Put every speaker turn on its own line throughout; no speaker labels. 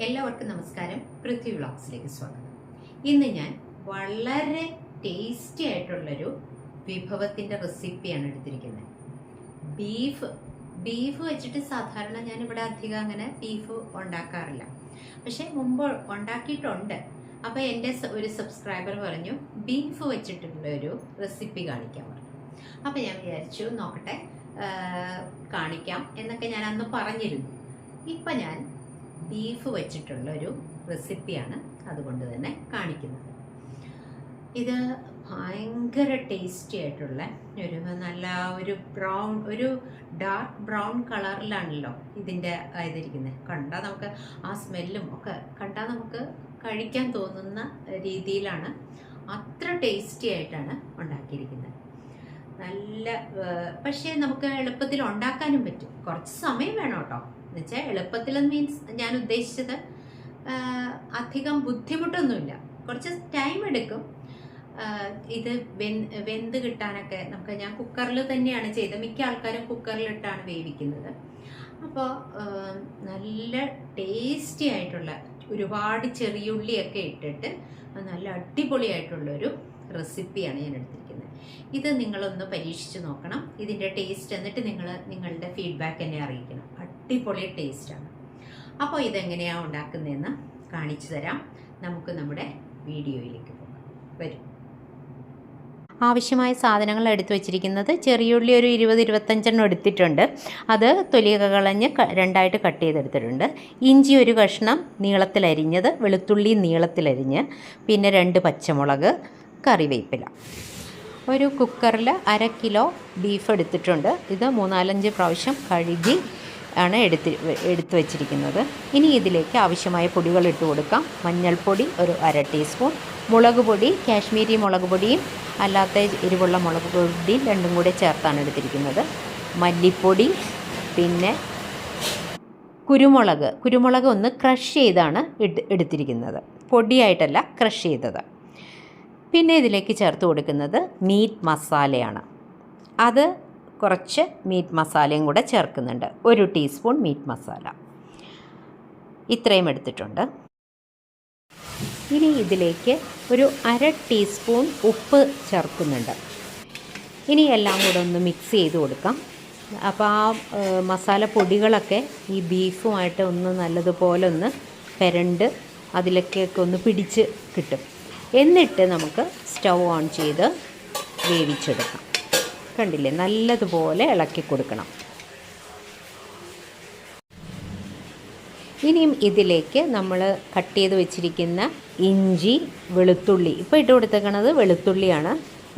എല്ലാവർക്കും നമസ്കാരം. പൃഥ്വി വ്ളോഗ്സിലേക്ക് സ്വാഗതം. ഇന്ന് ഞാൻ വളരെ ടേസ്റ്റി ആയിട്ടുള്ളൊരു വിഭവത്തിൻ്റെ റെസിപ്പിയാണ് എടുത്തിരിക്കുന്നത്. ബീഫ് വെച്ചിട്ട് സാധാരണ ഞാനിവിടെ അധികം അങ്ങനെ ബീഫ് ഉണ്ടാക്കാറില്ല, പക്ഷെ മുമ്പ് ഉണ്ടാക്കിയിട്ടുണ്ട്. അപ്പോൾ എൻ്റെ ഒരു സബ്സ്ക്രൈബർ പറഞ്ഞു ബീഫ് വെച്ചിട്ടുള്ളൊരു റെസിപ്പി കാണിക്കാൻ പറഞ്ഞു. അപ്പോൾ ഞാൻ വിചാരിച്ചു നോക്കട്ടെ, കാണിക്കാം എന്നൊക്കെ ഞാൻ അന്ന് പറഞ്ഞിരുന്നു. ഇപ്പം ഞാൻ ബീഫ് വെച്ചിട്ടുള്ളൊരു റെസിപ്പിയാണ് അതുകൊണ്ട് തന്നെ കാണിക്കുന്നത്. ഇത് ഭയങ്കര ടേസ്റ്റി ആയിട്ടുള്ള ഒരു നല്ല ഒരു ഡാർക്ക് ബ്രൗൺ കളറിലാണല്ലോ ഇതിൻ്റെ ഇതിരിക്കുന്നത്. കണ്ടാൽ നമുക്ക് ആ സ്മെല്ലും ഒക്കെ കണ്ടാൽ നമുക്ക് കഴിക്കാൻ തോന്നുന്ന രീതിയിലാണ്. അത്ര ടേസ്റ്റി ആയിട്ടാണ് ഉണ്ടാക്കിയിരിക്കുന്നത്. നല്ല പക്ഷേ നമുക്ക് എളുപ്പത്തിൽ ഉണ്ടാക്കാനും പറ്റും. കുറച്ച് സമയം വേണം കേട്ടോ. എന്നുവെച്ചാൽ എളുപ്പത്തിൽ മീൻസ് ഞാൻ ഉദ്ദേശിച്ചത് അധികം ബുദ്ധിമുട്ടൊന്നുമില്ല, കുറച്ച് ടൈം എടുക്കും. ഇത് വെന്ത് കിട്ടാനൊക്കെ ഞാൻ കുക്കറിൽ തന്നെയാണ് ചെയ്തത്. മിക്ക ആൾക്കാരും കുക്കറിലിട്ടാണ് വേവിക്കുന്നത്. അപ്പോൾ നല്ല ടേസ്റ്റി ആയിട്ടുള്ള ഒരുപാട് ചെറിയുള്ളിയൊക്കെ ഇട്ടിട്ട് നല്ല അടിപൊളിയായിട്ടുള്ളൊരു റെസിപ്പിയാണ് ഞാൻ എടുത്തിരിക്കുന്നത്. ഇത് നിങ്ങളൊന്ന് പരീക്ഷിച്ച് നോക്കണം. ഇതിൻ്റെ ടേസ്റ്റ് എന്നിട്ട് നിങ്ങളുടെ ഫീഡ്ബാക്ക് എന്നെ അറിയിക്കണം. അടിപൊളി ടേസ്റ്റാണ്. അപ്പോൾ ഇതെങ്ങനെയാണ് ഉണ്ടാക്കുന്നതെന്ന് കാണിച്ചു തരാം. നമുക്ക് നമ്മുടെ വീഡിയോയിലേക്ക് പോകാം. വരും. ആവശ്യമായ സാധനങ്ങൾ എടുത്തു വച്ചിരിക്കുന്നത് ചെറിയുള്ളി ഒരു 20-25 എടുത്തിട്ടുണ്ട്. അത് തൊലിയൊക്കെ കളഞ്ഞ് രണ്ടായിട്ട് കട്ട് ചെയ്തെടുത്തിട്ടുണ്ട്. ഇഞ്ചി ഒരു കഷ്ണം നീളത്തിലരിഞ്ഞത്, വെളുത്തുള്ളി നീളത്തിലരിഞ്ഞ്, പിന്നെ 2 പച്ചമുളക്, കറിവേപ്പില. ഒരു കുക്കറിൽ 1/2 കിലോ ബീഫ് എടുത്തിട്ടുണ്ട്. ഇത് 3-4 പ്രാവശ്യം കഴുകി ആണ് എടുത്ത് വെച്ചിരിക്കുന്നത്. ഇനി ഇതിലേക്ക് ആവശ്യമായ പൊടികൾ ഇട്ട് കൊടുക്കാം. മഞ്ഞൾപ്പൊടി ഒരു 1/2 ടീസ്പൂൺ, മുളക് പൊടി കാശ്മീരി മുളക് പൊടിയും അല്ലാത്ത എരിവുള്ള മുളക് പൊടിയും രണ്ടും കൂടെ ചേർത്താണ് എടുത്തിരിക്കുന്നത്. മല്ലിപ്പൊടി, പിന്നെ കുരുമുളക് ഒന്ന് ക്രഷ് ചെയ്താണ് എടുത്തിരിക്കുന്നത്, പൊടിയായിട്ടല്ല, ക്രഷ് ചെയ്തത്. പിന്നെ ഇതിലേക്ക് ചേർത്ത് കൊടുക്കുന്നത് മീറ്റ് മസാലയാണ്. അത് കുറച്ച് മീറ്റ് മസാലയും കൂടെ ചേർക്കുന്നുണ്ട്. 1 ടീസ്പൂൺ മീറ്റ് മസാല. ഇത്രയും എടുത്തിട്ടുണ്ട്. ഇനി ഇതിലേക്ക് ഒരു 1/2 ടീസ്പൂൺ ഉപ്പ് ചേർക്കുന്നുണ്ട്. ഇനി എല്ലാം കൂടെ ഒന്ന് മിക്സ് ചെയ്ത് കൊടുക്കാം. അപ്പോൾ ആ മസാല പൊടികളൊക്കെ ഈ ബീഫുമായിട്ട് ഒന്ന് നല്ലതുപോലെ ഒന്ന് പെരണ്ട് അതിലേക്കൊക്കെ ഒന്ന് പിടിച്ച് കിട്ടും. എന്നിട്ട് നമുക്ക് സ്റ്റൗ ഓൺ ചെയ്ത് വേവിച്ചെടുക്കാം. കണ്ടില്ലേ, നല്ലതുപോലെ ഇളക്കി കൊടുക്കണം. ഇനിയും ഇതിലേക്ക് നമ്മൾ കട്ട് ചെയ്ത് വെച്ചിരിക്കുന്ന ഇഞ്ചി, വെളുത്തുള്ളി, ഇപ്പോൾ ഇട്ട് കൊടുത്തേക്കണത് വെളുത്തുള്ളിയാണ്.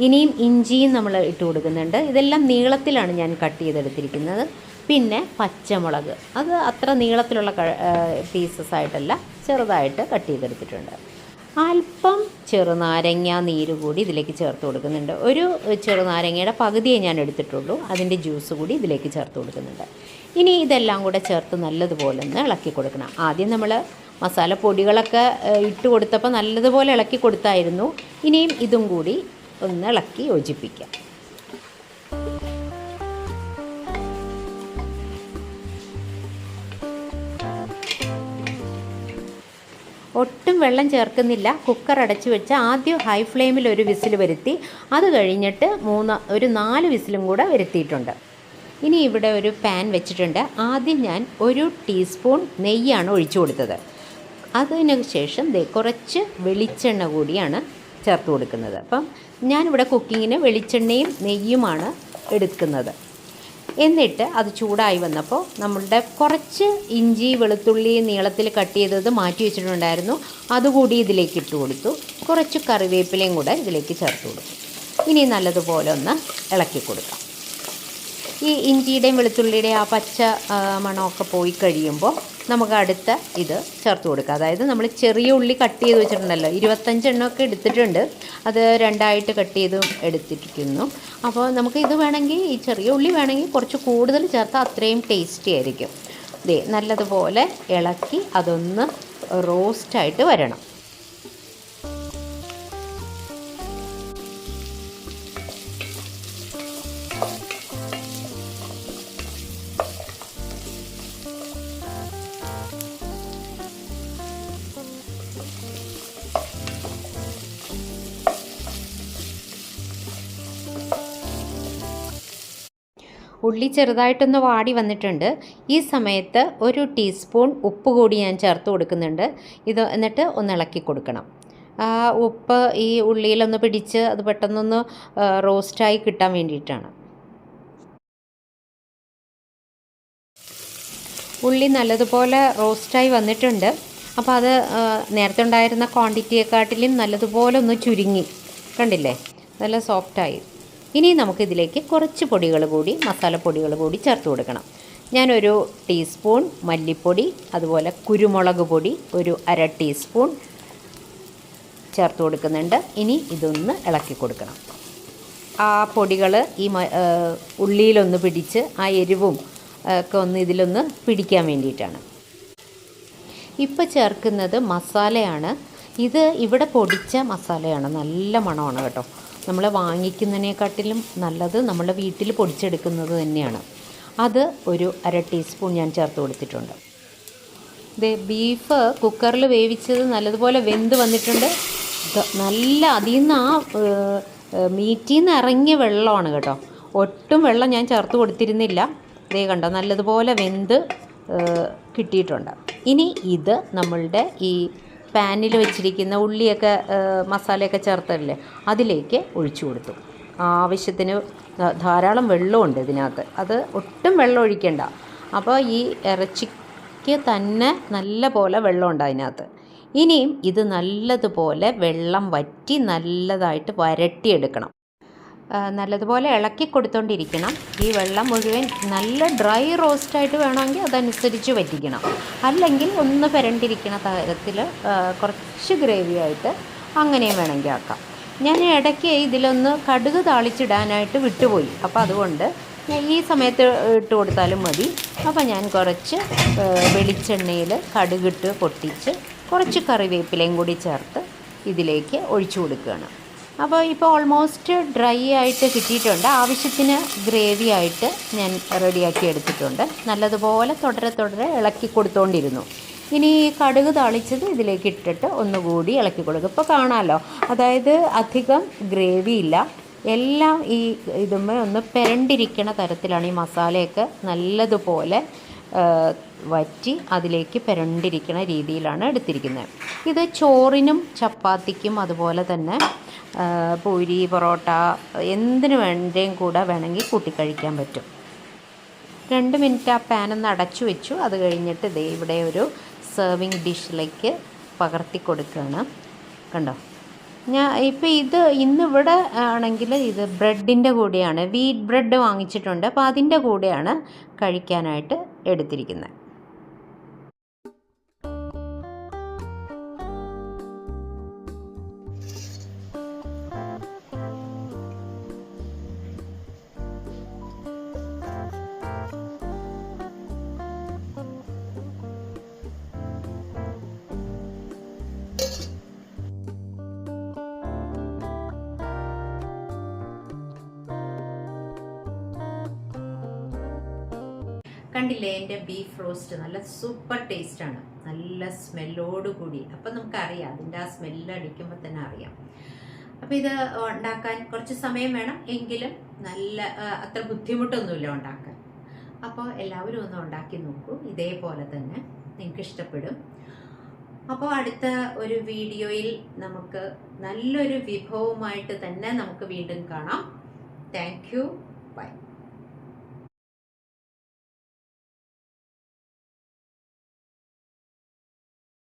ഇനിയും ഇഞ്ചിയും നമ്മൾ ഇട്ട് കൊടുക്കുന്നുണ്ട്. ഇതെല്ലാം നീളത്തിലാണ് ഞാൻ കട്ട് ചെയ്തെടുത്തിരിക്കുന്നത്. പിന്നെ പച്ചമുളക്, അത് അത്ര നീളത്തിലുള്ള പീസസ് ആയിട്ടല്ല, ചെറുതായിട്ട് കട്ട് ചെയ്തെടുത്തിട്ടുണ്ട്. അല്പം ചെറുനാരങ്ങ നീര് കൂടി ഇതിലേക്ക് ചേർത്ത് കൊടുക്കുന്നുണ്ട്. ഒരു ചെറുനാരങ്ങയുടെ പകുതിയെ ഞാൻ എടുത്തിട്ടുള്ളൂ. അതിൻ്റെ ജ്യൂസ് കൂടി ഇതിലേക്ക് ചേർത്ത് കൊടുക്കുന്നുണ്ട്. ഇനി ഇതെല്ലാം കൂടെ ചേർത്ത് നല്ലതുപോലെ ഒന്ന് ഇളക്കി കൊടുക്കണം. ആദ്യം നമ്മൾ മസാല പൊടികളൊക്കെ ഇട്ട് കൊടുത്തപ്പോൾ നല്ലതുപോലെ ഇളക്കി കൊടുത്തായിരുന്നു. ഇനിയും ഇതും കൂടി ഒന്ന് ഇളക്കി യോജിപ്പിക്കാം. ഒട്ടും വെള്ളം ചേർക്കുന്നില്ല. കുക്കർ അടച്ചു വെച്ച് ആദ്യം ഹൈ ഫ്ലെയിമിൽ ഒരു വിസിൽ വരുത്തി, അത് കഴിഞ്ഞിട്ട് 4 വിസിലും കൂടെ വരുത്തിയിട്ടുണ്ട്. ഇനി ഇവിടെ ഒരു പാൻ വെച്ചിട്ടുണ്ട്. ആദ്യം ഞാൻ 1 ടീസ്പൂൺ നെയ്യാണ് ഒഴിച്ചു കൊടുത്തത്. അതിന് ശേഷം കുറച്ച് വെളിച്ചെണ്ണ കൂടിയാണ് ചേർത്ത് കൊടുക്കുന്നത്. അപ്പം ഞാനിവിടെ കുക്കിങ്ങിന് വെളിച്ചെണ്ണയും നെയ്യുമാണ് എടുക്കുന്നത്. എന്നിട്ട് അത് ചൂടായി വന്നപ്പോൾ നമ്മളുടെ കുറച്ച് ഇഞ്ചി, വെളുത്തുള്ളി നീളത്തിൽ കട്ട് ചെയ്തത് മാറ്റി വെച്ചിട്ടുണ്ടായിരുന്നു, അതുകൂടി ഇതിലേക്ക് ഇട്ട് കൊടുത്തു. കുറച്ച് കറിവേപ്പിലയും കൂടെ ഇതിലേക്ക് ചേർത്ത് കൊടുത്തു. ഇനി നല്ലതുപോലെ ഒന്ന് ഇളക്കി കൊടുക്കാം. ഈ ഇഞ്ചിയുടെയും വെളുത്തുള്ളിയുടെയും ആ പച്ച മണമൊക്കെ പോയി കഴിയുമ്പോൾ നമുക്ക് അടുത്ത ഇത് ചേർത്ത് കൊടുക്കുക. അതായത് നമ്മൾ ചെറിയ ഉള്ളി കട്ട് ചെയ്ത് വെച്ചിട്ടുണ്ടല്ലോ, 25 എണ്ണമൊക്കെ എടുത്തിട്ടുണ്ട്. അത് 2ആയിട്ട് കട്ട് ചെയ്തും എടുത്തിരിക്കുന്നു. അപ്പോൾ നമുക്ക് ഇത് വേണമെങ്കിൽ, ഈ ചെറിയ ഉള്ളി വേണമെങ്കിൽ കുറച്ച് കൂടുതൽ ചേർത്താൽ അത്രയും ടേസ്റ്റി ആയിരിക്കും. നല്ലതുപോലെ ഇളക്കി അതൊന്ന് റോസ്റ്റായിട്ട് വരണം. ഉള്ളി ചെറുതായിട്ടൊന്ന് വാടി വന്നിട്ടുണ്ട്. ഈ സമയത്ത് 1 ടീസ്പൂൺ ഉപ്പ് കൂടി ഞാൻ ചേർത്ത് കൊടുക്കുന്നുണ്ട്. എന്നിട്ട് ഒന്ന് ഇളക്കി കൊടുക്കണം. ഉപ്പ് ഈ ഉള്ളിയിലൊന്ന് പിടിച്ച് അത് പെട്ടെന്നൊന്ന് റോസ്റ്റായി കിട്ടാൻ വേണ്ടിയിട്ടാണ്. ഉള്ളി നല്ലതുപോലെ റോസ്റ്റായി വന്നിട്ടുണ്ട്. അപ്പോൾ അത് നേരത്തെ ഉണ്ടായിരുന്ന ക്വാണ്ടിറ്റിയെക്കാട്ടിലും നല്ലതുപോലെ ഒന്ന് ചുരുങ്ങി, കണ്ടില്ലേ, നല്ല സോഫ്റ്റായി. ഇനി നമുക്കിതിലേക്ക് കുറച്ച് മസാലപ്പൊടികൾ കൂടി ചേർത്ത് കൊടുക്കണം. ഞാനൊരു ടീസ്പൂൺ മല്ലിപ്പൊടി, അതുപോലെ കുരുമുളക് പൊടി 1/2 ടീസ്പൂൺ ചേർത്ത് കൊടുക്കുന്നുണ്ട്. ഇനി ഇതൊന്ന് ഇളക്കി കൊടുക്കണം. ആ പൊടികൾ ഈ ഉള്ളിയിലൊന്ന് പിടിച്ച് ആ എരിവും ഒക്കെ ഒന്ന് ഇതിലൊന്ന് പിടിക്കാൻ വേണ്ടിയിട്ടാണ്. ഇപ്പോൾ ചേർക്കുന്നത് മസാലയാണ്. ഇത് ഇവിടെ പൊടിച്ച മസാലയാണ്. നല്ല മണമാണ് കേട്ടോ. നമ്മൾ വാങ്ങിക്കുന്നതിനെക്കാട്ടിലും നല്ലത് നമ്മൾ വീട്ടിൽ പൊടിച്ചെടുക്കുന്നത് തന്നെയാണ്. അത് 1/2 ടീസ്പൂൺ ഞാൻ ചേർത്ത് കൊടുത്തിട്ടുണ്ട്. ബീഫ് കുക്കറിൽ വേവിച്ചത് നല്ലതുപോലെ വെന്ത് വന്നിട്ടുണ്ട്. നല്ല അതിൽ നിന്ന് മീറ്റിൽ നിന്ന് ഇറങ്ങിയ വെള്ളമാണ് കേട്ടോ. ഒട്ടും വെള്ളം ഞാൻ ചേർത്ത് കൊടുത്തിരുന്നില്ല. കണ്ടോ, നല്ലതുപോലെ വെന്ത് കിട്ടിയിട്ടുണ്ട്. ഇനി ഇത് നമ്മളുടെ ഈ പാനിൽ വെച്ചിരിക്കുന്ന ഉള്ളിയൊക്കെ മസാലയൊക്കെ ചേർത്തല്ലേ, അതിലേക്ക് ഒഴിച്ചു കൊടുത്തു. ആവശ്യത്തിന് ധാരാളം വെള്ളമുണ്ട് ഇതിനകത്ത്. അത് ഒട്ടും വെള്ളം ഒഴിക്കേണ്ട. അപ്പോൾ ഈ ഇറച്ചിക്ക് തന്നെ നല്ല പോലെ വെള്ളമുണ്ട് അതിനകത്ത്. ഇനിയും ഇത് നല്ലതുപോലെ വെള്ളം വറ്റി നല്ലതായിട്ട് വരട്ടിയെടുക്കണം. നല്ലതുപോലെ ഇളക്കി കൊടുത്തോണ്ടിരിക്കണം. ഈ വെള്ളം മുഴുവൻ നല്ല ഡ്രൈ റോസ്റ്റായിട്ട് വേണമെങ്കിൽ അതനുസരിച്ച് വറ്റിക്കണം. അല്ലെങ്കിൽ ഒന്ന് പുരണ്ടിരിക്കുന്ന തരത്തിൽ കുറച്ച് ഗ്രേവി ആയിട്ട് അങ്ങനെയും വേണമെങ്കിൽ ആക്കാം. ഞാൻ ഇടയ്ക്ക് ഇതിലൊന്ന് കടുക് താളിച്ചിടാനായിട്ട് വിട്ടുപോയി. അപ്പോൾ അതുകൊണ്ട് ഈ സമയത്ത് ഇട്ട് കൊടുത്താലും മതി. അപ്പോൾ ഞാൻ കുറച്ച് വെളിച്ചെണ്ണയിൽ കടുകിട്ട് പൊട്ടിച്ച് കുറച്ച് കറിവേപ്പിലയും കൂടി ചേർത്ത് ഇതിലേക്ക് ഒഴിച്ചു കൊടുക്കുകയാണ്. അപ്പോൾ ഇപ്പോൾ ഓൾമോസ്റ്റ് ഡ്രൈ ആയിട്ട് കിട്ടിയിട്ടുണ്ട്. ആവശ്യത്തിന് ഗ്രേവി ആയിട്ട് ഞാൻ റെഡിയാക്കി എടുത്തിട്ടുണ്ട്. നല്ലതുപോലെ തുടരെ ഇളക്കി കൊടുത്തുകൊണ്ടിരുന്നു. ഇനി കടുക് താളിച്ചത് ഇതിലേക്ക് ഇട്ടിട്ട് ഒന്നുകൂടി ഇളക്കി കൊടുക്കും. ഇപ്പോൾ കാണാമല്ലോ, അതായത് അധികം ഗ്രേവി ഇല്ല. എല്ലാം ഈ ഇതുമ്മേ ഒന്ന് പെരണ്ടിരിക്കണ തരത്തിലാണ് ഈ മസാലയൊക്കെ നല്ലതുപോലെ വറ്റി അതിലേക്ക് പെരണ്ടിരിക്കുന്ന രീതിയിലാണ് എടുത്തിരിക്കുന്നത്. ഇത് ചോറിനും ചപ്പാത്തിക്കും അതുപോലെ തന്നെ പൂരി, പൊറോട്ട എന്തിനു വേണ്ടേയും കൂടെ വേണമെങ്കിൽ കൂട്ടിക്കഴിക്കാൻ പറ്റും. 2 മിനിറ്റ് ആ പാനൊന്ന് അടച്ചു വെച്ചു. അത് കഴിഞ്ഞിട്ട് ഇവിടെ ഒരു സെർവിങ് ഡിഷിലേക്ക് പകർത്തി കൊടുക്കുകയാണ്. കണ്ടോ, ഇപ്പോൾ ഇത് ഇന്നിവിടെ ആണെങ്കിൽ ഇത് ബ്രെഡിൻ്റെ കൂടെയാണ്, വീറ്റ് ബ്രെഡ് വാങ്ങിച്ചിട്ടുണ്ട്. അപ്പോൾ അതിൻ്റെ കൂടെയാണ് കഴിക്കാനായിട്ട് എടുത്തിരിക്കുന്നത്. കണ്ടില്ലേ, എൻ്റെ ബീഫ് റോസ്റ്റ് നല്ല സൂപ്പർ ടേസ്റ്റാണ്. നല്ല സ്മെല്ലോടുകൂടി. അപ്പം നമുക്കറിയാം, അതിൻ്റെ ആ സ്മെല്ല് അടിക്കുമ്പോൾ തന്നെ അറിയാം. അപ്പോൾ ഇത് ഉണ്ടാക്കാൻ കുറച്ച് സമയം വേണം, എങ്കിലും നല്ല അത്ര ബുദ്ധിമുട്ടൊന്നുമില്ല ഉണ്ടാക്കാൻ. അപ്പോൾ എല്ലാവരും ഒന്ന് ഉണ്ടാക്കി നോക്കൂ. ഇതേപോലെ തന്നെ നിങ്ങൾക്ക് ഇഷ്ടപ്പെടും. അപ്പോൾ അടുത്ത ഒരു വീഡിയോയിൽ നമുക്ക് നല്ലൊരു വിഭവമായിട്ട് തന്നെ നമുക്ക് വീണ്ടും കാണാം. Thank you. ബൈ.